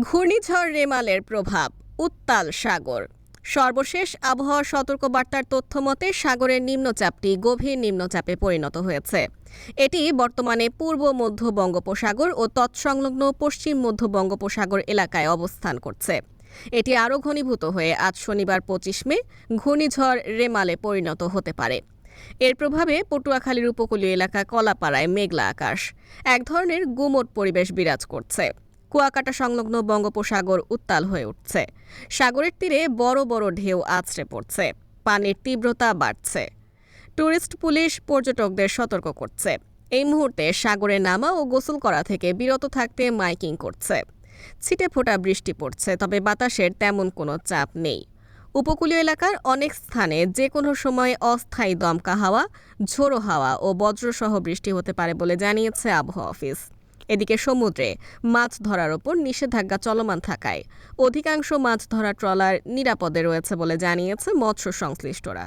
ঘূর্ণিঝড় রেমালের প্রভাব, উত্তাল সাগর। সর্বশেষ আবহাওয়া সতর্কবার্তার তথ্য মতে সাগরের নিম্নচাপটি গভীর নিম্নচাপে পরিণত হয়েছে। এটি বর্তমানে পূর্ব মধ্য বঙ্গোপসাগর ও তৎসংলগ্ন পশ্চিম মধ্য বঙ্গোপসাগর এলাকায় অবস্থান করছে। এটি আরও ঘনীভূত হয়ে আজ শনিবার ২৫ মে ঘূর্ণিঝড় রেমালে পরিণত হতে পারে। এর প্রভাবে পটুয়াখালীর উপকূলীয় এলাকা কলাপাড়ায় মেঘলা আকাশ, এক ধরনের গুমোট পরিবেশ বিরাজ করছে। কুয়াকাটা সংলগ্ন বঙ্গোপসাগর উত্তাল হয়ে উঠছে। সাগরের তীরে বড় বড় ঢেউ আছড়ে পড়ছে। পানির তীব্রতা বাড়ছে। টুরিস্ট পুলিশ পর্যটকদের সতর্ক করছে। এই মুহূর্তে সাগরে নামা ও গোসল করা থেকে বিরত থাকতে মাইকিং করছে। ছিটেফোঁটা বৃষ্টি পড়ছে, তবে বাতাসের তেমন কোনো চাপ নেই। উপকূলীয় এলাকার অনেক স্থানে যে কোনো সময় অস্থায়ী দমকা হাওয়া, ঝোড়ো হাওয়া ও বজ্রসহ বৃষ্টি হতে পারে বলে জানিয়েছে আবহাওয়া অফিস। এদিকে সমুদ্রে মাছ ধরার ওপর নিষেধাজ্ঞা চলমান থাকায় অধিকাংশ মাছ ধরা ট্রলার নিরাপদে রয়েছে বলে জানিয়েছে মৎস্য সংশ্লিষ্টরা।